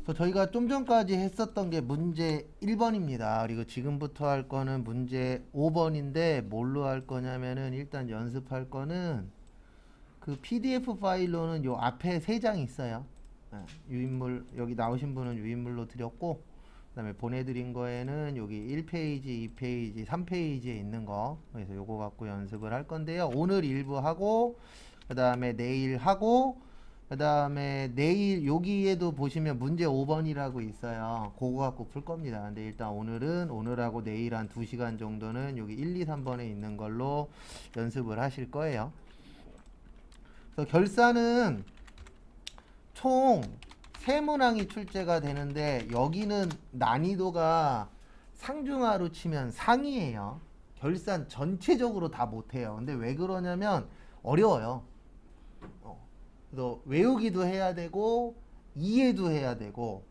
그래서 저희가 좀 전까지 했었던 게 문제 1번입니다. 그리고 지금부터 할 거는 문제 5번인데 뭘로 할 거냐면은 일단 연습할 거는 그 PDF 파일로는 요 앞에 3장 있어요. 예, 유인물 여기 나오신 분은 유인물로 드렸고 그다음에 보내드린 거에는 여기 1페이지, 2페이지, 3페이지에 있는 거 그래서 요거 갖고 연습을 할 건데요. 오늘 일부 하고 그 다음에 내일 하고 그 다음에 내일 여기에도 보시면 문제 5번이라고 있어요. 그거 갖고 풀 겁니다. 근데 일단 오늘하고 내일 한 2시간 정도는 여기 1, 2, 3번에 있는 걸로 연습을 하실 거예요. 그래서 결산은 총 3문항이 출제가 되는데 여기는 난이도가 상중하로 치면 상이에요. 결산 전체적으로 다 못해요. 근데 왜 그러냐면 어려워요. 그래서 외우기도 해야 되고 이해도 해야 되고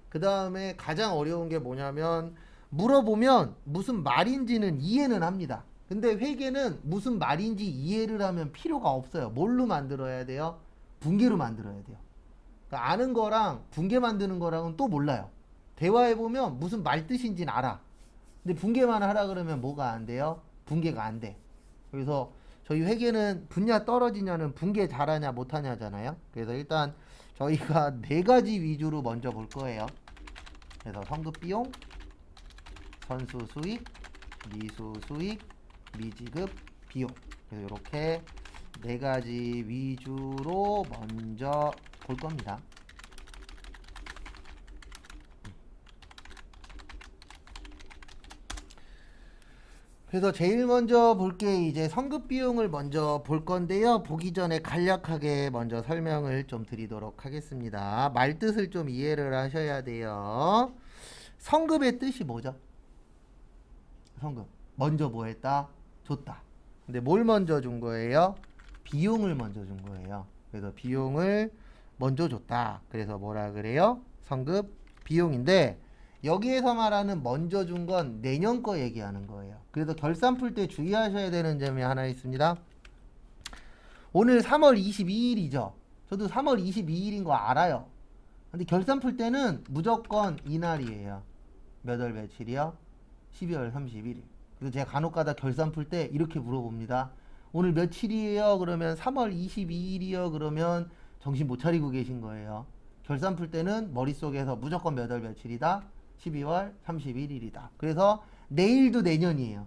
그 다음에 가장 어려운 게 뭐냐면 물어보면 무슨 말인지는 이해는 합니다. 근데 회계는 무슨 말인지 이해를 하면 필요가 없어요. 뭘로 만들어야 돼요? 분계로 만들어야 돼요. 그러니까 아는 거랑 분계 만드는 거랑은 또 몰라요. 대화해보면 무슨 말 뜻인지는 알아. 근데 분계만 하라 그러면 뭐가 안 돼요? 분계가 안 돼. 그래서 저희 회계는 분야 떨어지냐는 분계 잘하냐 못하냐잖아요. 그래서 일단 저희가 4가지 위주로 먼저 볼 거예요. 그래서 성급 비용, 선수 수익, 미수 수익, 미지급 비용. 그래서 이렇게 4가지 위주로 먼저 볼 겁니다. 그래서 제일 먼저 볼 게 이제 성급 비용을 먼저 볼 건데요. 보기 전에 간략하게 먼저 설명을 좀 드리도록 하겠습니다. 말뜻을 좀 이해를 하셔야 돼요. 성급의 뜻이 뭐죠? 성급. 먼저 뭐 했다? 줬다. 근데 뭘 먼저 준 거예요? 비용을 먼저 준 거예요. 그래서 비용을 먼저 줬다. 그래서 뭐라 그래요? 성급 비용인데 여기에서 말하는 먼저 준 건 내년 거 얘기하는 거예요. 그래서 결산 풀 때 주의하셔야 되는 점이 하나 있습니다. 오늘 3월 22일이죠. 저도 3월 22일인 거 알아요. 근데 결산 풀 때는 무조건 이날이에요. 몇 월 며칠이요? 12월 31일. 그래서 제가 간혹가다 결산 풀 때 이렇게 물어봅니다. 오늘 며칠이에요? 그러면 3월 22일이요? 그러면 정신 못 차리고 계신 거예요. 결산 풀 때는 머릿속에서 무조건 몇 월 며칠이다? 12월 31일이다. 그래서 내일도 내년이에요.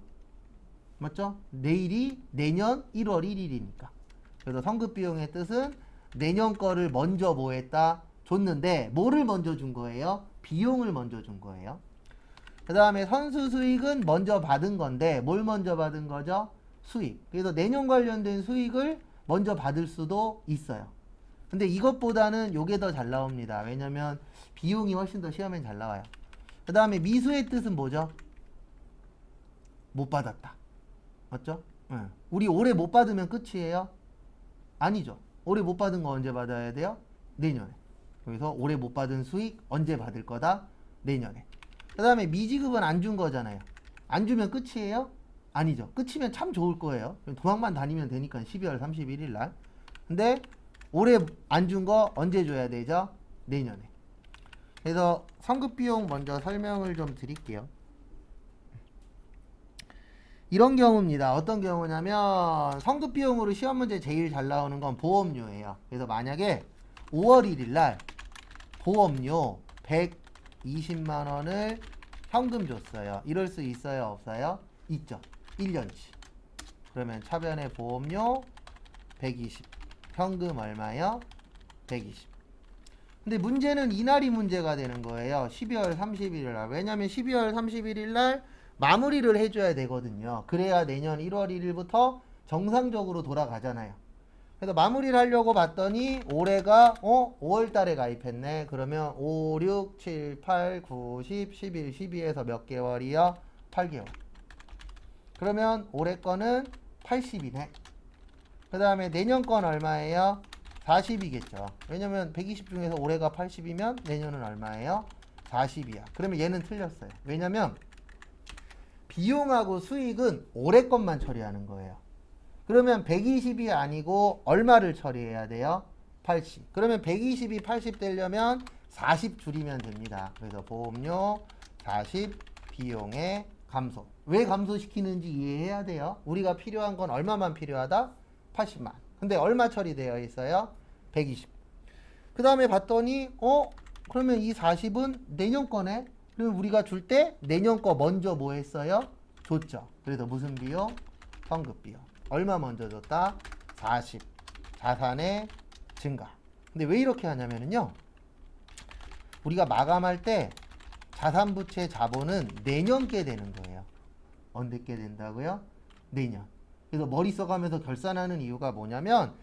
맞죠? 내일이 내년 1월 1일이니까. 그래서 성급비용의 뜻은 내년 거를 먼저 뭐 했다? 줬는데 뭐를 먼저 준 거예요? 비용을 먼저 준 거예요. 그 다음에 선수 수익은 먼저 받은 건데 뭘 먼저 받은 거죠? 수익. 그래서 내년 관련된 수익을 먼저 받을 수도 있어요. 근데 이것보다는 요게 더 잘 나옵니다. 왜냐면 비용이 훨씬 더 시험엔 잘 나와요. 그 다음에 미수의 뜻은 뭐죠? 못 받았다. 맞죠? 응. 우리 올해 못 받으면 끝이에요? 아니죠. 올해 못 받은 거 언제 받아야 돼요? 내년에. 그래서 올해 못 받은 수익 언제 받을 거다? 내년에. 그 다음에 미지급은 안 준 거잖아요. 안 주면 끝이에요? 아니죠. 끝이면 참 좋을 거예요. 도망만 다니면 되니까 12월 31일 날. 근데 올해 안 준 거 언제 줘야 되죠? 내년에. 그래서 성급비용 먼저 설명을 좀 드릴게요. 이런 경우입니다. 어떤 경우냐면 성급비용으로 시험 문제 제일 잘 나오는 건 보험료예요. 그래서 만약에 5월 1일 날 보험료 120만 원을 현금 줬어요. 이럴 수 있어요? 없어요? 있죠. 1년치. 그러면 차변의 보험료 120. 현금 얼마요? 120. 근데 문제는 이날이 문제가 되는 거예요. 12월 31일 날. 왜냐면 12월 31일 날 마무리를 해줘야 되거든요. 그래야 내년 1월 1일부터 정상적으로 돌아가잖아요. 그래서 마무리를 하려고 봤더니 올해가 5월 달에 가입했네. 그러면 5, 6, 7, 8, 9, 10, 11, 12에서 몇 개월이요? 8개월. 그러면 올해 거는 80이네. 그 다음에 내년 건 얼마예요? 40이겠죠. 왜냐면 120 중에서 올해가 80이면 내년은 얼마예요? 40이야. 그러면 얘는 틀렸어요. 왜냐면 비용하고 수익은 올해 것만 처리하는 거예요. 그러면 120이 아니고 얼마를 처리해야 돼요? 80. 그러면 120이 80 되려면 40 줄이면 됩니다. 그래서 보험료 40 비용의 감소. 왜 감소시키는지 이해해야 돼요. 우리가 필요한 건 얼마만 필요하다? 80만. 근데 얼마 처리되어 있어요? 120. 그 다음에 봤더니 그러면 이 40은 내년 거네. 그러면 우리가 줄 때 내년 거 먼저 뭐 했어요? 줬죠. 그래서 무슨 비용? 성급 비용. 얼마 먼저 줬다? 40. 자산의 증가. 근데 왜 이렇게 하냐면요. 우리가 마감할 때 자산부채 자본은 내년 게 되는 거예요. 언제 게 된다고요? 내년. 그래서 머리 써가면서 결산하는 이유가 뭐냐면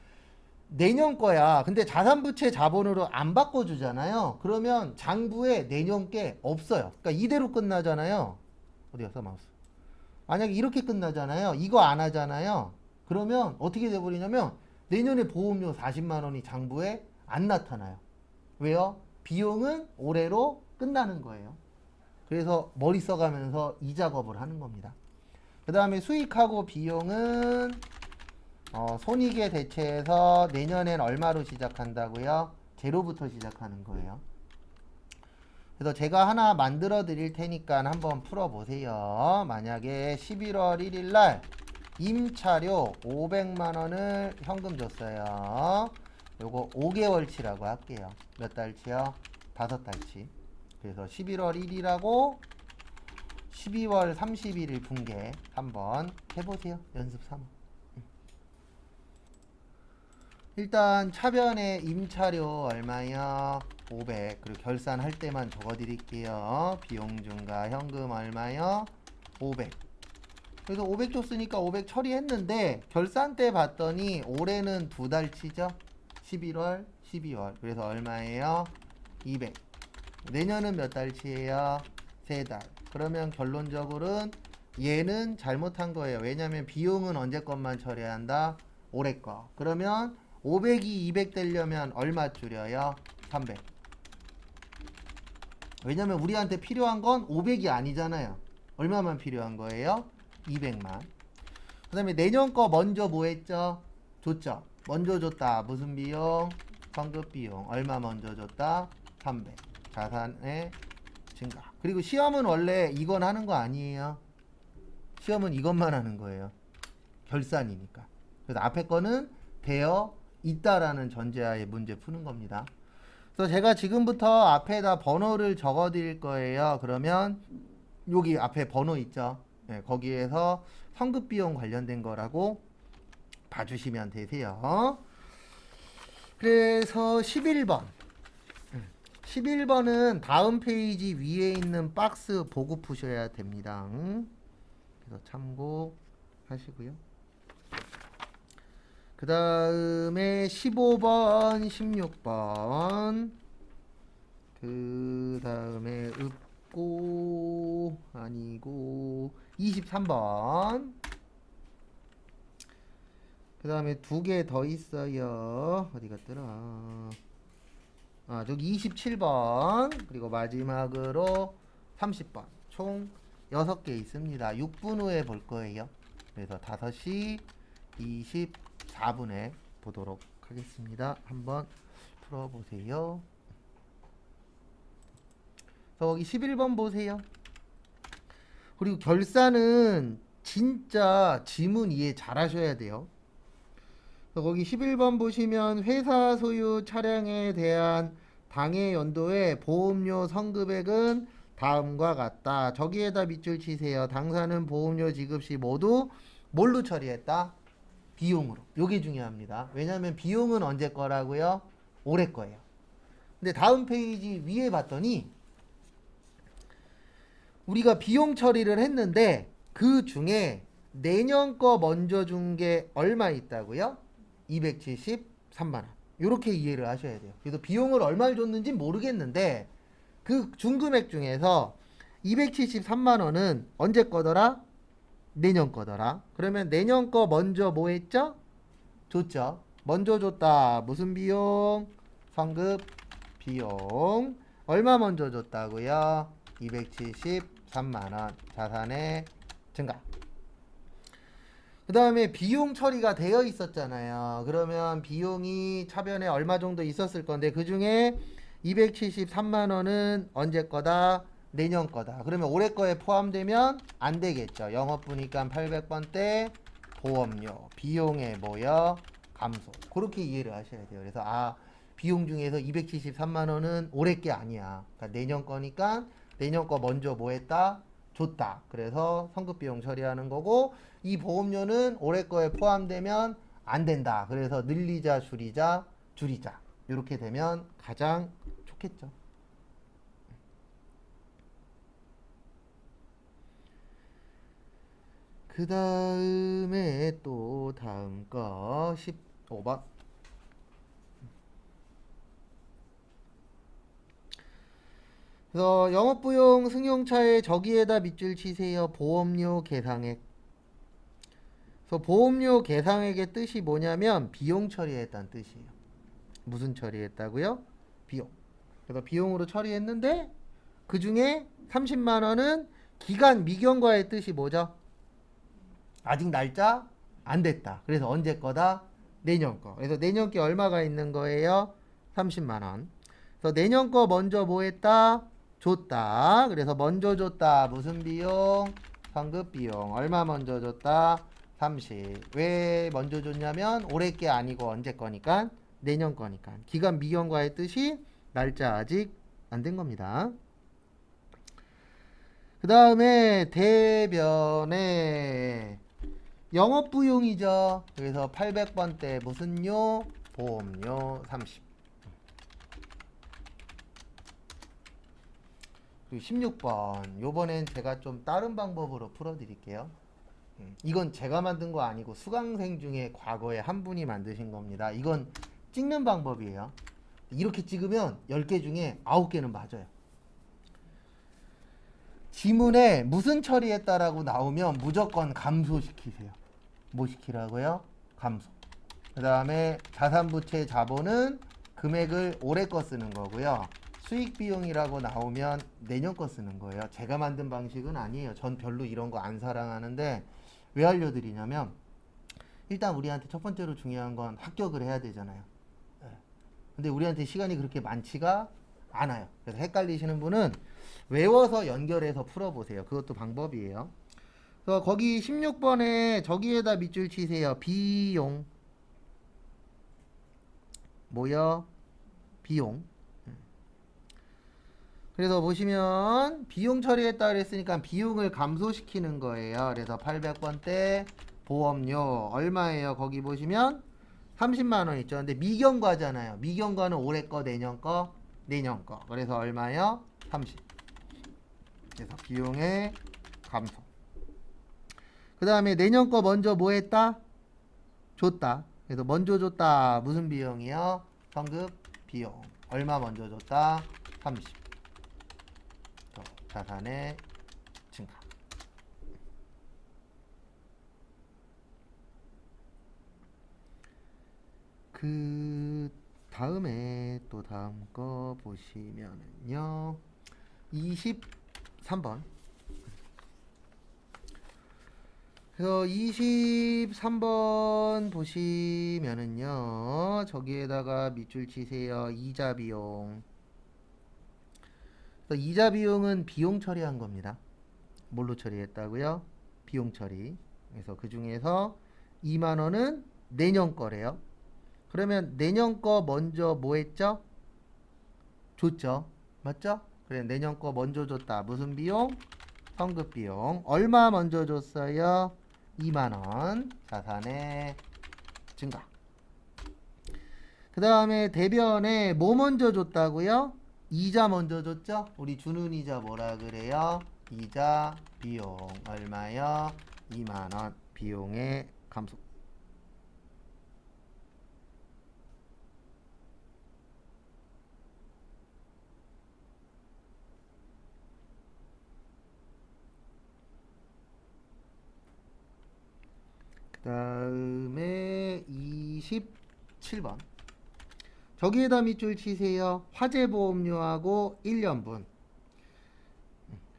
내년 거야. 근데 자산부채 자본으로 안 바꿔주잖아요. 그러면 장부에 내년 게 없어요. 그러니까 이대로 끝나잖아요. 어디 갔어 마우스? 만약에 이렇게 끝나잖아요. 이거 안 하잖아요. 그러면 어떻게 돼버리냐면 내년에 보험료 40만 원이 장부에 안 나타나요. 왜요? 비용은 올해로 끝나는 거예요. 그래서 머리 써가면서 이 작업을 하는 겁니다. 그 다음에 수익하고 비용은 손익에 대체해서 내년엔 얼마로 시작한다고요? 제로부터 시작하는 거예요. 그래서 제가 하나 만들어 드릴 테니까 한번 풀어 보세요. 만약에 11월 1일 날 임차료 500만 원을 현금 줬어요. 요거 5개월치라고 할게요. 몇 달치요? 5달치. 그래서 11월 1일하고 12월 31일 분계 한번 해보세요. 연습 3호. 일단 차변의 임차료 얼마요? 500. 그리고 결산할 때만 적어드릴게요. 비용 증가 현금 얼마요? 500. 그래서 500 줬으니까 500 처리했는데 결산 때 봤더니 올해는 2달치죠. 11월, 12월. 그래서 얼마예요? 200. 내년은 몇 달치예요? 3달. 그러면 결론적으로는 얘는 잘못한 거예요. 왜냐면 비용은 언제 것만 처리한다? 올해 거. 그러면 500이 200 되려면 얼마 줄여요? 300. 왜냐면 우리한테 필요한 건 500이 아니잖아요. 얼마만 필요한 거예요? 200만. 그 다음에 내년 거 먼저 뭐 했죠? 줬죠. 먼저 줬다. 무슨 비용? 성급 비용. 얼마 먼저 줬다? 300. 자산의 증가. 그리고 시험은 원래 이건 하는 거 아니에요. 시험은 이것만 하는 거예요. 결산이니까. 그래서 앞에 거는 되어 있다라는 전제하에 문제 푸는 겁니다. 그래서 제가 지금부터 앞에다 번호를 적어 드릴 거예요. 그러면 여기 앞에 번호 있죠. 네, 거기에서 성급 비용 관련된 거라고 봐주시면 되세요. 그래서 11번. 11번은 다음 페이지 위에 있는 박스 보고 푸셔야 됩니다. 그래서 참고하시고요. 그 다음에 15번, 16번. 그 다음에 읍고 아니고 23번. 그 다음에 2개 더 있어요. 어디 갔더라? 저기 27번. 그리고 마지막으로 30번. 총 6개 있습니다. 6분 후에 볼 거예요. 그래서 5시 24분에 보도록 하겠습니다. 한번 풀어보세요. 거기 11번 보세요. 그리고 결산은 진짜 지문 이해 잘 하셔야 돼요. 거기 11번 보시면 회사 소유 차량에 대한 당해 연도의 보험료 선금액은 다음과 같다. 저기에다 밑줄 치세요. 당사는 보험료 지급 시 모두 뭘로 처리했다? 비용으로. 요게 중요합니다. 왜냐하면 비용은 언제 거라고요? 올해 거예요. 근데 다음 페이지 위에 봤더니 우리가 비용 처리를 했는데 그 중에 내년 거 먼저 준 게 얼마 있다고요? 273만 원. 이렇게 이해를 하셔야 돼요. 그래서 비용을 얼마를 줬는지 모르겠는데 그 준금액 중에서 273만 원은 언제 거더라? 내년 거더라. 그러면 내년 거 먼저 뭐 했죠? 줬죠. 먼저 줬다. 무슨 비용? 성급 비용. 얼마 먼저 줬다고요? 273만 원. 자산의 증가. 그 다음에 비용 처리가 되어 있었잖아요. 그러면 비용이 차변에 얼마 정도 있었을 건데 그 중에 273만 원은 언제 거다? 내년 거다. 그러면 올해 거에 포함되면 안 되겠죠. 영업부니까 800번대 보험료, 비용에 뭐여? 감소. 그렇게 이해를 하셔야 돼요. 그래서 비용 중에서 273만 원은 올해 게 아니야. 그러니까 내년 거니까 내년 거 먼저 뭐 했다? 줬다. 그래서 성급 비용 처리하는 거고 이 보험료는 올해 거에 포함되면 안 된다. 그래서 늘리자, 줄이자, 줄이자. 이렇게 되면 가장 좋겠죠. 그 다음에 또 다음 거 15번. 그래서 영업부용 승용차의 저기에다 밑줄 치세요. 보험료 계상액. 그래서 보험료 계상액의 뜻이 뭐냐면 비용 처리했다는 뜻이에요. 무슨 처리했다고요? 비용. 그래서 비용으로 처리했는데 그 중에 30만 원은 기간 미경과의 뜻이 뭐죠? 아직 날짜 안 됐다. 그래서 언제 거다? 내년 거. 그래서 내년 게 얼마가 있는 거예요? 30만 원. 그래서 내년 거 먼저 뭐 했다? 줬다. 그래서 먼저 줬다. 무슨 비용? 성급 비용. 얼마 먼저 줬다? 30. 왜 먼저 줬냐면 올해 게 아니고 언제 거니까? 내년 거니까. 기간 미경과의 뜻이 날짜 아직 안 된 겁니다. 그 다음에 대변에 영업부용이죠. 그래서 800번대 무슨 요? 보험료 30. 그리고 16번. 요번엔 제가 좀 다른 방법으로 풀어드릴게요. 이건 제가 만든 거 아니고 수강생 중에 과거에 한 분이 만드신 겁니다. 이건 찍는 방법이에요. 이렇게 찍으면 10개 중에 9개는 맞아요. 지문에 무슨 처리했다라고 나오면 무조건 감소시키세요. 뭐 시키라고요? 감소. 그 다음에 자산부채 자본은 금액을 올해 거 쓰는 거고요. 수익비용이라고 나오면 내년 거 쓰는 거예요. 제가 만든 방식은 아니에요. 전 별로 이런 거 안 사랑하는데 왜 알려드리냐면 일단 우리한테 첫 번째로 중요한 건 합격을 해야 되잖아요. 근데 우리한테 시간이 그렇게 많지가 않아요. 그래서 헷갈리시는 분은 외워서 연결해서 풀어보세요. 그것도 방법이에요. 그래서 거기 16번에 저기에다 밑줄 치세요. 비용. 뭐요? 비용. 그래서 보시면 비용 처리했다 그랬으니까 비용을 감소시키는 거예요. 그래서 800번대 보험료 얼마예요? 거기 보시면 30만 원 있죠. 근데 미경과잖아요. 미경과는 올해 거, 내년 거, 내년 거. 그래서 얼마요? 30. 그래서 비용의 감소. 그 다음에 내년 거 먼저 뭐 했다? 줬다. 그래서 먼저 줬다. 무슨 비용이요? 성급 비용. 얼마 먼저 줬다? 30. 자산의 증가. 그 다음에 또 다음 거 보시면은요. 23번. 그래서 23번 보시면은요. 저기에다가 밑줄 치세요. 이자 비용. 그래서 이자 비용은 비용 처리한 겁니다. 뭘로 처리했다고요? 비용 처리. 그래서 그 중에서 2만 원은 내년 거래요. 그러면 내년 거 먼저 뭐 했죠? 줬죠. 맞죠? 그래 내년 거 먼저 줬다. 무슨 비용? 성급 비용. 얼마 먼저 줬어요? 2만 원. 자산의 증가. 그 다음에 대변에 뭐 먼저 줬다고요? 이자 먼저 줬죠? 우리 주는 이자 뭐라 그래요? 이자 비용 얼마요? 2만 원. 비용의 감소. 그 다음에 27번. 저기에다 밑줄 치세요. 화재보험료하고 1년분.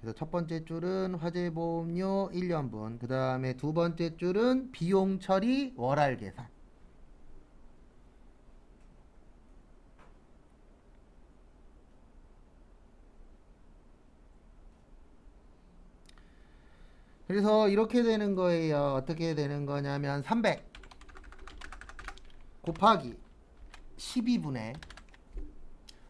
그래서 첫 번째 줄은 화재보험료 1년분. 그 다음에 두 번째 줄은 비용 처리 월할 계산. 그래서 이렇게 되는 거예요. 어떻게 되는 거냐면 300 곱하기 12분의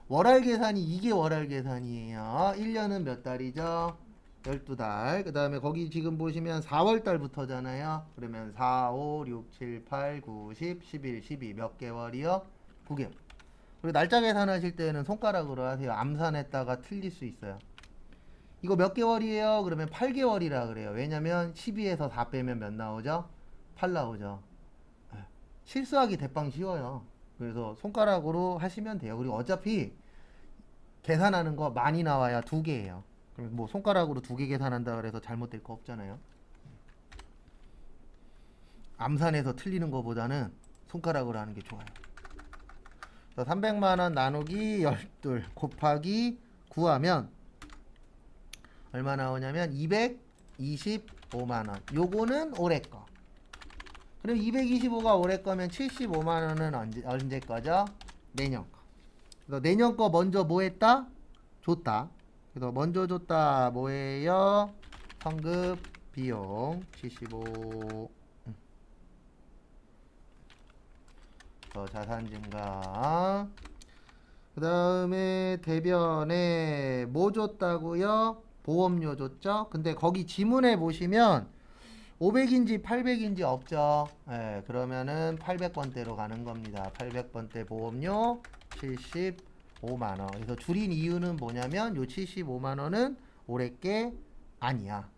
월할 계산이 이게 월할 계산이에요. 1년은 몇 달이죠? 12달. 그 다음에 거기 지금 보시면 4월 달부터잖아요. 그러면 4, 5, 6, 7, 8, 9, 10, 11, 12 몇 개월이요? 9개월. 그리고 날짜 계산하실 때는 손가락으로 하세요. 암산했다가 틀릴 수 있어요. 이거 몇 개월이에요? 그러면 8개월이라 그래요. 왜냐면 12에서 4 빼면 몇 나오죠? 8 나오죠. 실수하기 대빵 쉬워요. 그래서 손가락으로 하시면 돼요. 그리고 어차피 계산하는 거 많이 나와야 2개예요. 그럼 뭐 손가락으로 2개 계산한다 그래서 잘못될 거 없잖아요. 암산해서 틀리는 거보다는 손가락으로 하는 게 좋아요. 300만 원 나누기 12 곱하기 9 하면 얼마 나오냐면 225만 원. 요거는 올해 거. 그럼 225가 올해 거면 75만 원은 언제 거죠? 내년 거. 그래서 내년 거 먼저 뭐 했다? 줬다. 그래서 먼저 줬다 뭐예요? 성급 비용 75. 자산 증가. 그 다음에 대변에 뭐 줬다고요? 보험료 줬죠? 근데 거기 지문에 보시면 500인지 800인지 없죠? 예, 그러면은 800번대로 가는 겁니다. 800번대 보험료 75만원. 그래서 줄인 이유는 뭐냐면 요 75만원은 올해 게 아니야.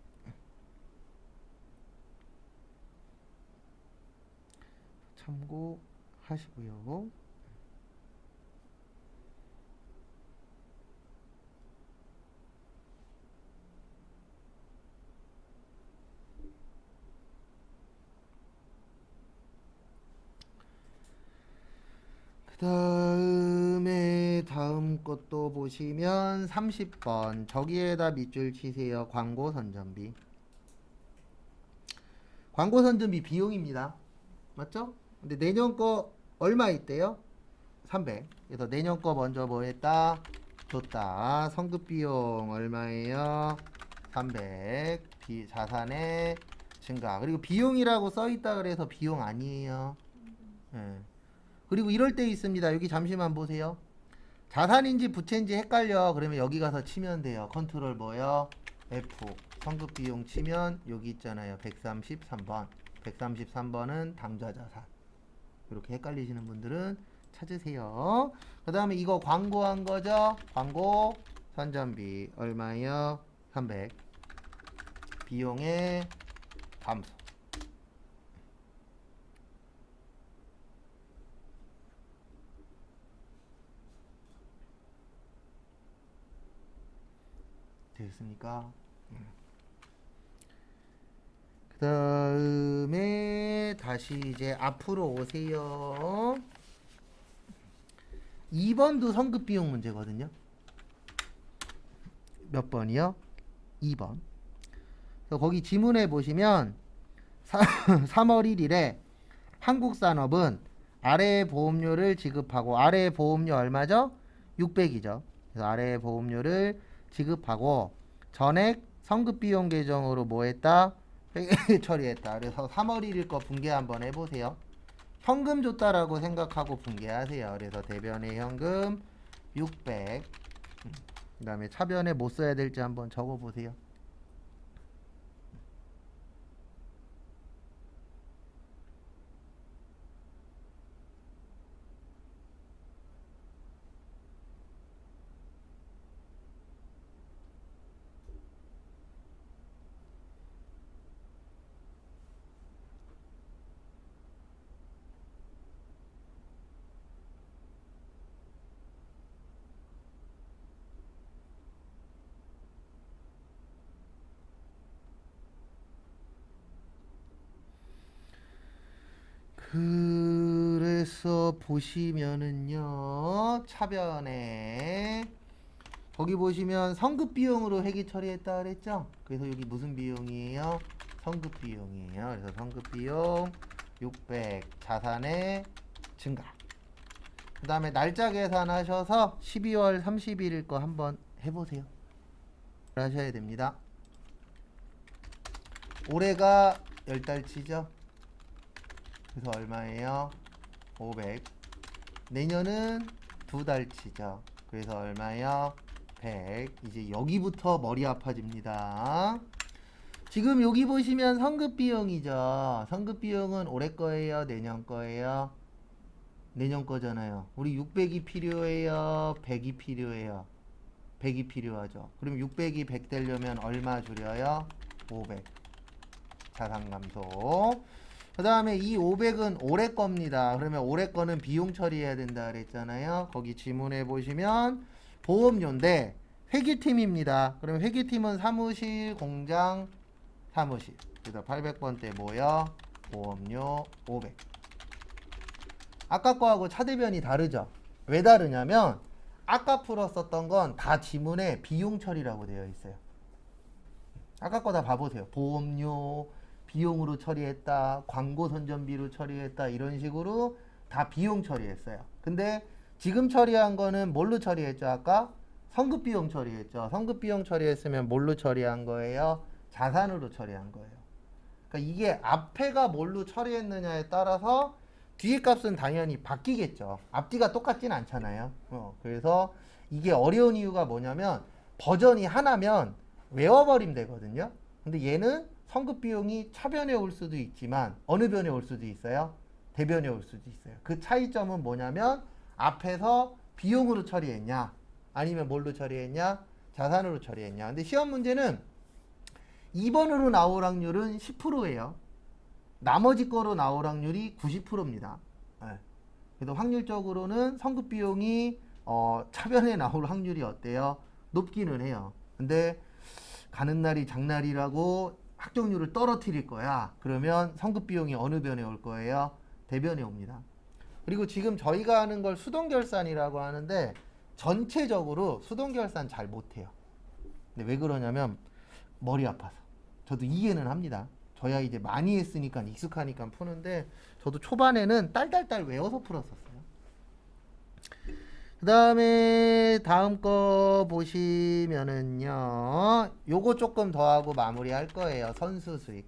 참고하시고요. 다음 것도 보시면 30번 저기에다 밑줄 치세요. 광고 선전비. 광고 선전비 비용입니다. 맞죠? 근데 내년 거 얼마 있대요? 300. 그래서 내년 거 먼저 뭐 했다? 줬다. 성급 비용 얼마예요? 300. 자산의 증가. 그리고 비용이라고 써 있다 그래서 비용 아니에요. 예. 그리고 이럴 때 있습니다. 여기 잠시만 보세요. 자산인지 부채인지 헷갈려. 그러면 여기 가서 치면 돼요. 컨트롤 뭐요? F. 성급 비용 치면 여기 있잖아요. 133번. 133번은 당좌 자산. 이렇게 헷갈리시는 분들은 찾으세요. 그 다음에 이거 광고한 거죠? 광고 선전비 얼마예요? 300. 비용의 감소. 되겠습니까? 그 다음에 다시 이제 앞으로 오세요. 2번도 성급 비용 문제거든요. 몇 번이요? 2번. 그래서 거기 지문에 보시면 3월 1일에 한국산업은 아래의 보험료를 지급하고 아래의 보험료 얼마죠? 600이죠. 그래서 아래의 보험료를 지급하고 전액 성급비용 계정으로 뭐 했다? 처리했다. 그래서 3월 1일 거 분계 한번 해보세요. 현금 줬다라고 생각하고 분계하세요. 그래서 대변의 현금 600. 그 다음에 차변에 뭐 써야 될지 한번 적어보세요. 그래서 보시면은요, 차변에 거기 보시면 성급 비용으로 회계 처리했다 그랬죠? 그래서 여기 무슨 비용이에요? 성급 비용이에요. 그래서 성급 비용 600 자산의 증가. 그 다음에 날짜 계산하셔서 12월 31일 거 한번 해보세요. 하셔야 됩니다. 올해가 10달치죠. 그래서 얼마예요? 500. 내년은 2달치죠. 그래서 얼마예요? 100. 이제 여기부터 머리 아파집니다. 지금 여기 보시면 성급비용이죠. 성급비용은 올해 거예요? 내년 거예요? 내년 거잖아요. 우리 600이 필요해요? 100이 필요해요? 100이 필요하죠. 그럼 600이 100 되려면 얼마 줄여요? 500. 자산 감소. 그 다음에 이 500은 올해 겁니다. 그러면 올해 거는 비용 처리해야 된다 그랬잖아요. 거기 지문에 보시면 보험료인데 회계팀입니다. 그럼 회계팀은 사무실, 공장, 사무실. 그래서 800번대 뭐요? 보험료 500. 아까 거하고 차대변이 다르죠. 왜 다르냐면 아까 풀었었던 건 다 지문에 비용 처리라고 되어 있어요. 아까 거 다 봐보세요. 보험료 비용으로 처리했다, 광고 선전비로 처리했다, 이런 식으로 다 비용 처리했어요. 근데 지금 처리한 거는 뭘로 처리했죠? 아까 성급비용 처리했죠. 성급비용 처리했으면 뭘로 처리한 거예요? 자산으로 처리한 거예요. 그러니까 이게 앞에가 뭘로 처리했느냐에 따라서 뒤에 값은 당연히 바뀌겠죠. 앞뒤가 똑같진 않잖아요. 그래서 이게 어려운 이유가 뭐냐면 버전이 하나면 외워버리면 되거든요. 근데 얘는 성급 비용이 차변에 올 수도 있지만 어느 변에 올 수도 있어요? 대변에 올 수도 있어요. 그 차이점은 뭐냐면 앞에서 비용으로 처리했냐 아니면 뭘로 처리했냐 자산으로 처리했냐. 근데 시험 문제는 2번으로 나올 확률은 10%예요. 나머지 거로 나올 확률이 90%입니다. 네. 그래서 확률적으로는 성급 비용이 차변에 나올 확률이 어때요? 높기는 해요. 근데 가는 날이 장날이라고 합격률을 떨어뜨릴 거야. 그러면 성급 비용이 어느 변에 올 거예요? 대변에 옵니다. 그리고 지금 저희가 하는 걸 수동결산이라고 하는데 전체적으로 수동결산 잘 못해요. 근데 왜 그러냐면 머리 아파서. 저도 이해는 합니다. 저야 이제 많이 했으니까 익숙하니까 푸는데 저도 초반에는 딸딸딸 외워서 풀었었어요. 그 다음에 다음 거 보시면은요, 요거 조금 더 하고 마무리 할 거예요. 선수 수익.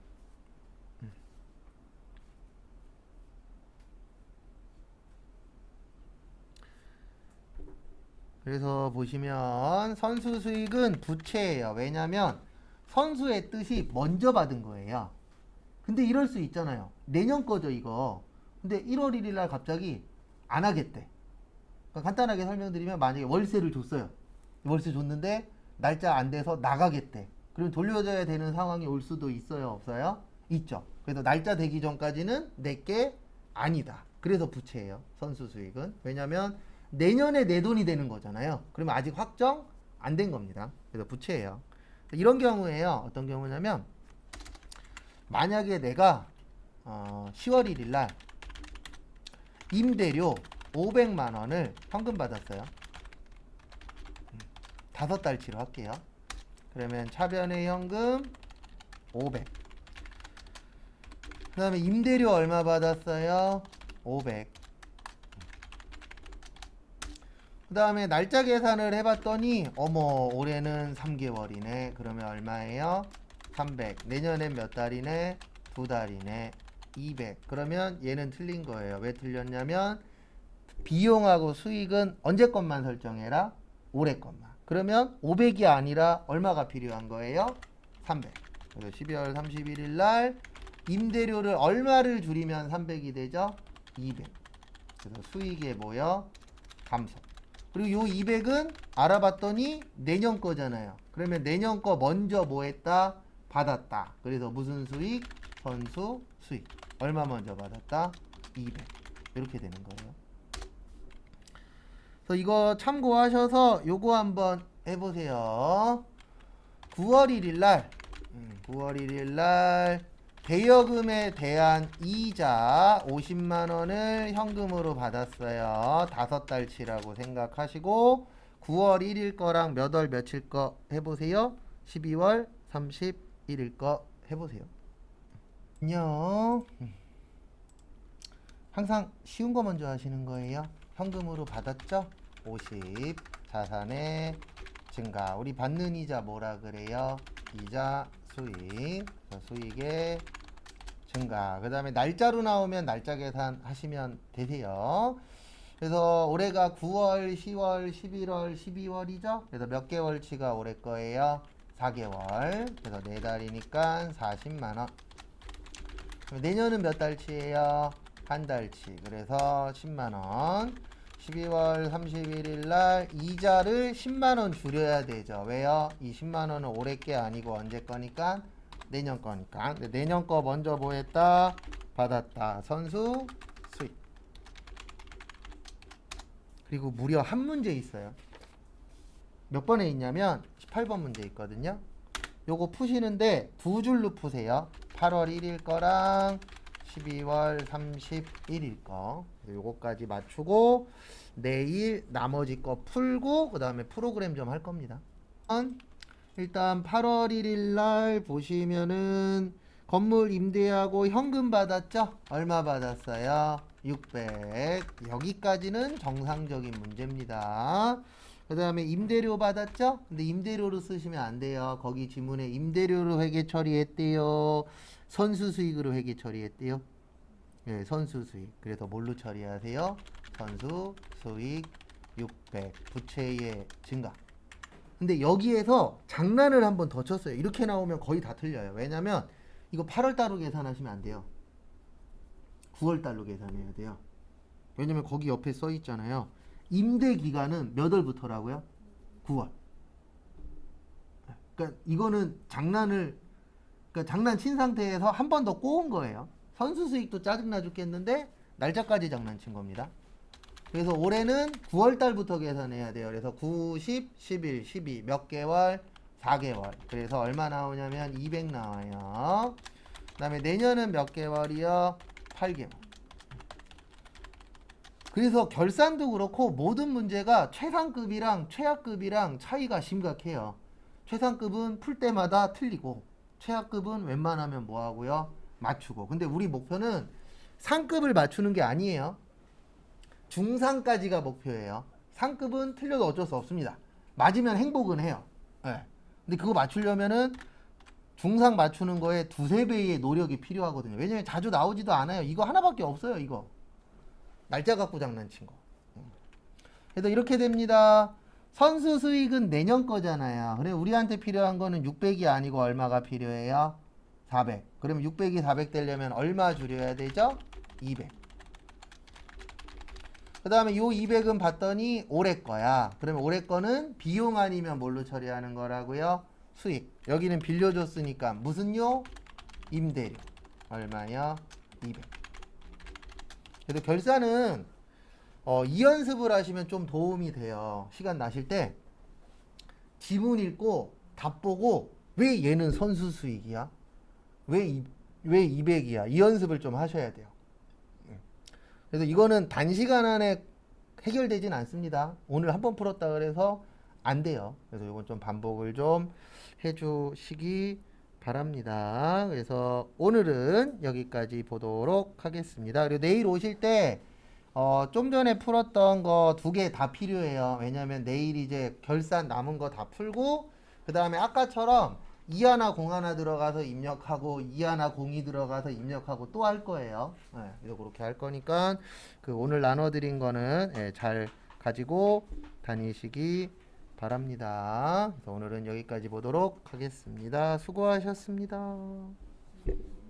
그래서 보시면 선수 수익은 부채예요. 왜냐면 선수의 뜻이 먼저 받은 거예요. 근데 이럴 수 있잖아요. 내년 거죠, 이거. 근데 1월 1일 날 갑자기 안 하겠대. 그러니까 간단하게 설명드리면 만약에 월세를 줬어요. 월세 줬는데 날짜 안 돼서 나가겠대. 그럼 돌려줘야 되는 상황이 올 수도 있어요, 없어요? 있죠. 그래서 날짜 되기 전까지는 내게 아니다. 그래서 부채예요, 선수 수익은. 왜냐면 내년에 내 돈이 되는 거잖아요. 그러면 아직 확정 안 된 겁니다. 그래서 부채예요. 이런 경우에요. 어떤 경우냐면 만약에 내가 10월 1일 날 임대료 500만 원을 현금 받았어요. 5달치로 할게요. 그러면 차변의 현금 500. 그 다음에 임대료 얼마 받았어요? 500. 그 다음에 날짜 계산을 해봤더니 어머 올해는 3개월이네. 그러면 얼마예요? 300. 내년엔 몇 달이네? 2달이네. 200. 그러면 얘는 틀린 거예요. 왜 틀렸냐면 비용하고 수익은 언제 것만 설정해라? 올해 것만. 그러면 500이 아니라 얼마가 필요한 거예요? 300. 그래서 12월 31일 날 임대료를 얼마를 줄이면 300이 되죠? 200. 그래서 수익에 뭐요? 감소. 그리고 요 200은 알아봤더니 내년 거잖아요. 그러면 내년 거 먼저 뭐 했다? 받았다. 그래서 무슨 수익? 선수 수익. 얼마 먼저 받았다? 200. 이렇게 되는 거예요. 그래서 이거 참고하셔서 요거 한번 해보세요. 9월 1일 날 9월 1일 날 대여금에 대한 이자 50만 원을 현금으로 받았어요. 5달치라고 생각하시고 9월 1일 거랑 몇 월 며칠 거 해보세요. 12월 31일 거 해보세요. 안녕. 항상 쉬운 거 먼저 하시는 거예요. 현금으로 받았죠? 50 자산의 증가. 우리 받는 이자 뭐라 그래요? 이자 수익. 수익의 증가. 그 다음에 날짜로 나오면 날짜 계산하시면 되세요. 그래서 올해가 9월, 10월, 11월, 12월이죠. 그래서 몇 개월치가 올해 거예요? 4개월. 그래서 4달이니까 40만 원. 내년은 몇 달치예요? 한 달치. 그래서 10만 원. 12월 31일 날 이자를 10만 원 줄여야 되죠. 왜요? 이 10만 원은 올해 게 아니고 언제 거니까? 내년 거니까. 내년 거 먼저 뭐 했다? 받았다. 선수 수익. 그리고 무려 한 문제 있어요. 몇 번에 있냐면 18번 문제 있거든요. 요거 푸시는데 두 줄로 푸세요. 8월 1일 거랑 12월 31일 거. 요거까지 맞추고 내일 나머지 거 풀고 그 다음에 프로그램 좀 할 겁니다. 일단 8월 1일 날 보시면은 건물 임대하고 현금 받았죠? 얼마 받았어요? 600. 여기까지는 정상적인 문제입니다. 그 다음에 임대료 받았죠? 근데 임대료로 쓰시면 안 돼요. 거기 지문에 임대료로 회계 처리했대요. 선수 수익으로 회계 처리했대요. 네, 선수 수익. 그래서 뭘로 처리하세요? 선수 수익 600. 부채의 증가. 근데 여기에서 장난을 한번 더 쳤어요. 이렇게 나오면 거의 다 틀려요. 왜냐면 이거 8월 달로 계산하시면 안 돼요. 9월 달로 계산해야 돼요. 왜냐면 거기 옆에 써 있잖아요. 임대 기간은 몇 월부터라고요? 9월. 그러니까 이거는 그러니까 장난친 상태에서 한 번 더 꼬은 거예요. 선수 수익도 짜증나 죽겠는데 날짜까지 장난친 겁니다. 그래서 올해는 9월 달부터 계산해야 돼요. 그래서 9, 10, 11, 12 몇 개월? 4개월. 그래서 얼마 나오냐면 200 나와요. 그 다음에 내년은 몇 개월이요? 8개월. 그래서 결산도 그렇고 모든 문제가 최상급이랑 최하급이랑 차이가 심각해요. 최상급은 풀 때마다 틀리고 최하급은 웬만하면 뭐 하고요? 맞추고. 근데 우리 목표는 상급을 맞추는 게 아니에요. 중상까지가 목표예요. 상급은 틀려도 어쩔 수 없습니다. 맞으면 행복은 해요. 네. 근데 그거 맞추려면은 중상 맞추는 거에 두세 배의 노력이 필요하거든요. 왜냐면 자주 나오지도 않아요. 이거 하나밖에 없어요. 이거 날짜 갖고 장난친 거. 그래서 이렇게 됩니다. 선수 수익은 내년 거잖아요. 그래 우리한테 필요한 거는 600이 아니고 얼마가 필요해요? 400. 그러면 600이 400 되려면 얼마 줄여야 되죠? 200. 그 다음에 요 200은 봤더니 올해 거야. 그러면 올해 거는 비용 아니면 뭘로 처리하는 거라고요? 수익. 여기는 빌려줬으니까 무슨요? 임대료. 얼마요? 200. 그래서 결산은 2연습을 하시면 좀 도움이 돼요. 시간 나실 때 지문 읽고 답 보고 왜 얘는 선수 수익이야? 왜 200이야? 이 연습을 좀 하셔야 돼요. 그래서 이거는 단시간 안에 해결되진 않습니다. 오늘 한 번 풀었다 그래서 안 돼요. 그래서 이건 좀 반복을 좀 해주시기 바랍니다. 그래서 오늘은 여기까지 보도록 하겠습니다. 그리고 내일 오실 때 좀 전에 풀었던 거 2개 다 필요해요. 왜냐면 내일 이제 결산 남은 거 다 풀고 그 다음에 아까처럼 2 하나 0 하나 들어가서 입력하고 2 하나 0이 들어가서 입력하고 또 할 거예요. 네, 그래서 그렇게 할 거니까 그 오늘 나눠드린 거는 잘 가지고 다니시기 바랍니다. 그래서 오늘은 여기까지 보도록 하겠습니다. 수고하셨습니다.